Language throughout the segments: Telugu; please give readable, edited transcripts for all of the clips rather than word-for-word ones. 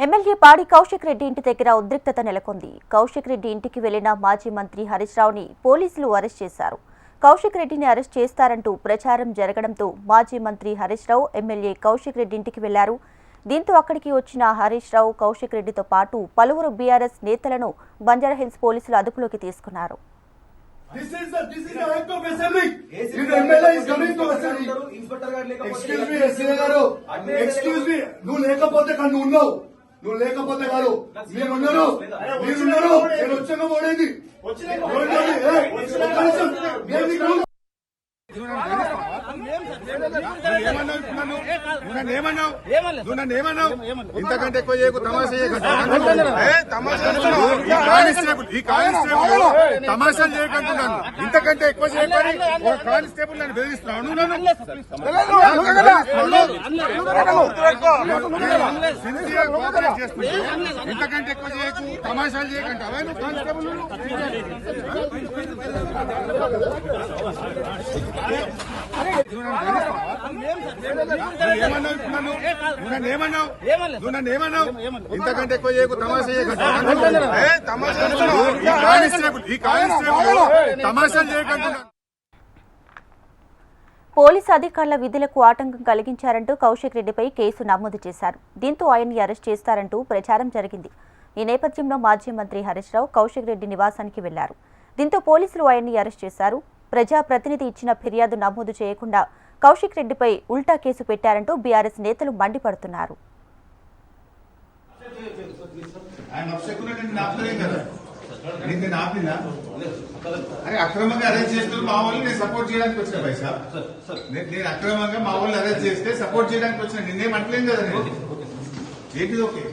ఎమ్మెల్యే పాడి కౌశిక్ రెడ్డి ఇంటి దగ్గర ఉద్రిక్తత నెలకొంది. కౌశిక్ రెడ్డి ఇంటికి వెళ్లిన మాజీ మంత్రి హరీష్ రావుని పోలీసులు అరెస్ట్ చేశారు. కౌశిక్ రెడ్డిని అరెస్ట్ చేస్తారంటూ ప్రచారం జరగడంతో మాజీ మంత్రి హరీష్ రావు ఎమ్మెల్యే కౌశిక్ రెడ్డి ఇంటికి వెళ్లారు. దీంతో అక్కడికి వచ్చిన హరీష్ రావు కౌశిక్ రెడ్డితో పాటు పలువురు బీఆర్ఎస్ నేతలను బంజారాహిల్స్ పోలీసులు అదుపులోకి తీసుకున్నారు. This is the act of assembly. If the MLA is coming to assembly. Excuse me, SCA garu. Excuse me. నువ్వు లేకపోతే కానీ నువ్వు ఉన్నావు. నువ్వు లేకపోతే కాదు. మీరున్నారు. నేను వచ్చాక పోడేది. ఇంతకంటే ఎక్కువ చేయకు. తమాషాలు చేయకంటున్నాను. ఇంతకంటే ఎక్కువ చేయకని ఒక కానిస్టేబుల్ నన్ను బెదిరిస్తున్నాను. ఇంతకంటే ఎక్కువ చేయకు. తమాషాలు చేయకంటావా నువ్వు కానిస్టేబుల్? ఇంతకంటే ఎక్కువ చేయకు. తమాషా తమాషాలు చేయకంటున్నాను. పోలీసు అధికారుల విధులకు ఆటంకం కలిగించారంటూ కౌశిక్ రెడ్డిపై కేసు నమోదు చేశారు. దీంతో ఆయన్ని అరెస్ట్ చేస్తారంటూ ప్రచారం జరిగింది. ఈ నేపథ్యంలో మాజీ మంత్రి హరీష్ రావు కౌశిక్ రెడ్డి నివాసానికి వెళ్లారు. దీంతో పోలీసులు ఆయన్ని అరెస్ట్ చేశారు. ప్రజాప్రతినిధి ఇచ్చిన ఫిర్యాదు నమోదు చేయకుండా కౌశిక్ రెడ్డిపై ఉల్టా కేసు పెట్టారంటూ బీఆర్ఎస్ నేతలు మండిపడుతున్నారు. అక్రమంగా అరెస్ట్ చేస్తూ మా వాళ్ళు నేను సపోర్ట్ చేయడానికి వచ్చిన పైసా. నేను అక్రమంగా మా వాళ్ళు అరెస్ట్ చేస్తే సపోర్ట్ చేయడానికి వచ్చిన. నిన్నేం అంటలేం కదా. నేను ఏంటిది ఓకే.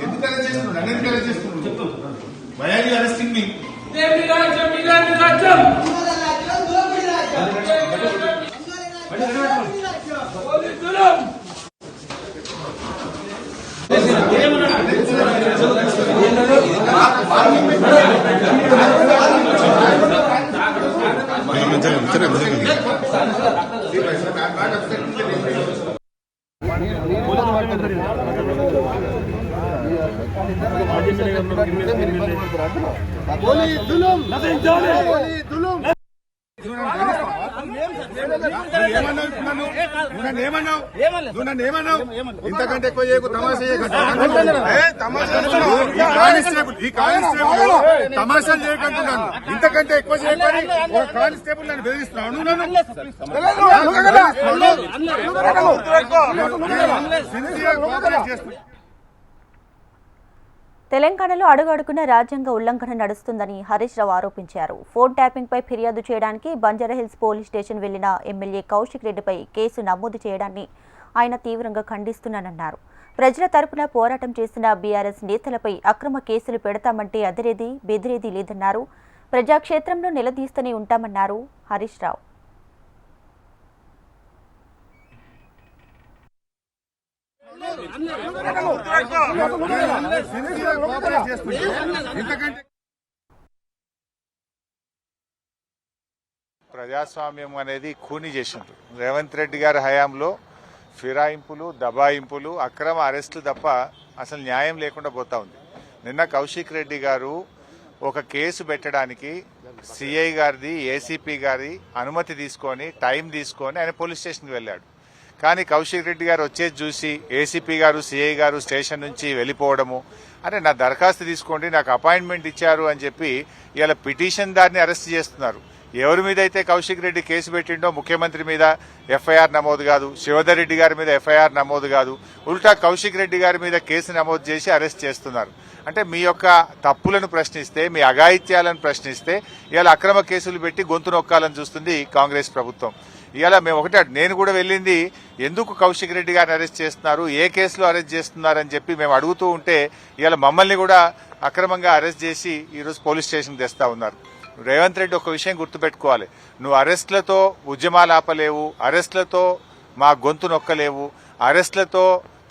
ఎందుకు అరెస్ట్ చేస్తున్నాడు? నన్ను ఎందుకు అరెస్ట్ చేస్తున్నాడు? వై ఆర్ యు అరెస్టింగ్ మీ? ఇంతకంటే ఎక్కువ చేయకు. తమాషా తమాషాలు చేయకంటున్నాను. ఇంతకంటే ఎక్కువ చేయకని ఒక కానిస్టేబుల్ నన్ను బెదిరిస్తున్నాను. తెలంగాణలో అడుగడుగున రాజ్యాంగ ఉల్లంఘన నడుస్తుందని హరీష్ రావు ఆరోపించారు. ఫోన్ ట్యాపింగ్ పై ఫిర్యాదు చేయడానికి బంజారాహిల్స్ పోలీస్ స్టేషన్ వెళ్లిన ఎమ్మెల్యే కౌశిక్ రెడ్డిపై కేసు నమోదు చేయడాన్ని ఆయన తీవ్రంగా ఖండిస్తున్నానన్నారు. ప్రజల తరపున పోరాటం చేసిన బీఆర్ఎస్ నేతలపై అక్రమ కేసులు పెడతామంటే అదిరేది బెదిరేది లేదన్నారు. ప్రజాక్షేత్రంలో నిలదీస్తూనే ఉంటామన్నారు హరీష్ రావు. ప్రజాస్వామ్యం అనేది ఖూనీ చేసిండ్రు. రేవంత్ రెడ్డి గారి హయాంలో ఫిరాయింపులు, దబాయింపులు, అక్రమ అరెస్టులు తప్ప అసలు న్యాయం లేకుండా పోతా ఉంది. నిన్న కౌశిక్ రెడ్డి గారు ఒక కేసు పెట్టడానికి సిఐ గారిది, ఏసీపీ గారి అనుమతి తీసుకొని టైం తీసుకొని ఆయన పోలీస్ స్టేషన్కి వెళ్ళాడు. కానీ కౌశిక్ రెడ్డి గారు వచ్చేది చూసి ఏసీపీ గారు, సిఐ గారు స్టేషన్ నుంచి వెళ్ళిపోవడము, అంటే నా దరఖాస్తు తీసుకోండి, నాకు అపాయింట్మెంట్ ఇచ్చారు అని చెప్పి ఇలా పిటిషన్ దారిని అరెస్ట్ చేస్తున్నారు. ఎవరి మీద అయితే కౌశిక్ రెడ్డి కేసు పెట్టిండో ముఖ్యమంత్రి మీద ఎఫ్ఐఆర్ నమోదు కాదు, శివధర్ రెడ్డి గారి మీద ఎఫ్ఐఆర్ నమోదు కాదు, ఉల్టా కౌశిక్ రెడ్డి గారి మీద కేసు నమోదు చేసి అరెస్ట్ చేస్తున్నారు. అంటే మీ యొక్క తప్పులను ప్రశ్నిస్తే, మీ అఘాయిత్యాలను ప్రశ్నిస్తే ఇలా అక్రమ కేసులు పెట్టి గొంతు నొక్కాలని చూస్తుంది కాంగ్రెస్ ప్రభుత్వం. ఇవాళ మేము ఒకటే, నేను కూడా వెళ్ళింది ఎందుకు కౌశిక్ రెడ్డి గారిని అరెస్ట్ చేస్తున్నారు, ఏ కేసులో అరెస్ట్ చేస్తున్నారని చెప్పి మేము అడుగుతూ ఉంటే ఇవాళ మమ్మల్ని కూడా అక్రమంగా అరెస్ట్ చేసి ఈరోజు పోలీస్ స్టేషన్కి తెస్తా ఉన్నారు. రేవంత్ రెడ్డి ఒక విషయం గుర్తుపెట్టుకోవాలి, నువ్వు అరెస్టులతో ఉద్యమాలు ఆపలేవు, అరెస్టులతో మా గొంతు నొక్కలేవు, అరెస్టులతో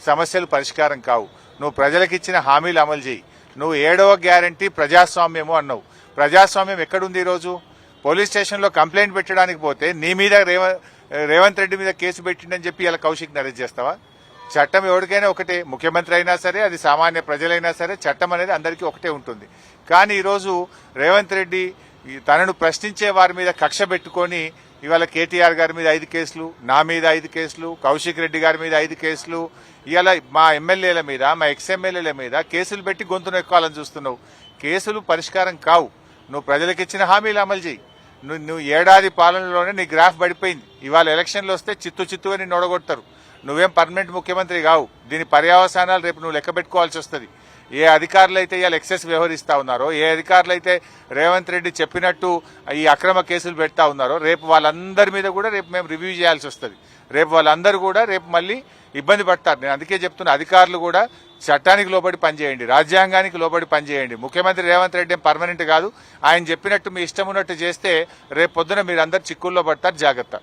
సమస్యలు పరిష్కారం కావు. నువ్వు ప్రజలకు ఇచ్చిన హామీలు అమలు చేయి. నువ్వు 7వ గ్యారంటీ ప్రజాస్వామ్యము అన్నావు. ప్రజాస్వామ్యం ఎక్కడుంది? ఈరోజు పోలీస్ స్టేషన్లో కంప్లైంట్ పెట్టడానికి పోతే నీ మీద రేవంత్ రెడ్డి మీద కేసు పెట్టిండని చెప్పి ఇలా కౌశిక్ని అరెస్ట్ చేస్తావా? చట్టం ఎవరికైనా ఒకటే, ముఖ్యమంత్రి అయినా సరే, అది సామాన్య ప్రజలైనా సరే, చట్టం అనేది అందరికీ ఒకటే ఉంటుంది. కానీ ఈరోజు రేవంత్ రెడ్డి తనను ప్రశ్నించే వారి మీద కక్ష పెట్టుకొని ఇవాళ కేటీఆర్ గారి మీద 5 కేసులు, నా మీద 5 కేసులు, కౌశిక్ రెడ్డి గారి మీద 5 కేసులు, ఇవాళ మా ఎమ్మెల్యేల మీద, మా ఎక్స్ఎమ్మెల్యేల మీద కేసులు పెట్టి గొంతును ఎక్కాలని చూస్తున్నావు. కేసులు పరిష్కారం కావు. నువ్వు ప్రజలకు ఇచ్చిన హామీలు అమలు చేయి. నువ్వు ఏడాది పాలనలోనే నీ గ్రాఫ్ పడిపోయింది. ఇవాళ ఎలక్షన్లు వస్తే చిత్తుగా నిన్ను ఓడగొడతారు. నువ్వేం పర్మనెంట్ ముఖ్యమంత్రి కావు. దీని పర్యవసానాలు రేపు నువ్వు లెక్క పెట్టుకోవాల్సి వస్తుంది. ఏ అధికారులు అయితే ఇవాళ ఎక్సెస్ వ్యవహరిస్తా ఉన్నారో, ఏ అధికారులు అయితే రేవంత్ రెడ్డి చెప్పినట్టు ఈ అక్రమ కేసులు పెడతా ఉన్నారో, రేపు వాళ్ళందరి మీద కూడా రేపు మేము రివ్యూ చేయాల్సి వస్తుంది. రేపు వాళ్ళందరూ కూడా రేపు మళ్ళీ ఇబ్బంది పడతారు. నేను అందుకే చెప్తున్నా, అధికారులు కూడా చట్టానికి లోబడి పనిచేయండి, రాజ్యాంగానికి లోబడి పనిచేయండి. ముఖ్యమంత్రి రేవంత్ రెడ్డి ఏం పర్మనెంట్ కాదు. ఆయన చెప్పినట్టు మీ ఇష్టం ఉన్నట్టు చేస్తే రేపు పొద్దున మీరందరూ చిక్కుల్లో పడతారు. జాగ్రత్త.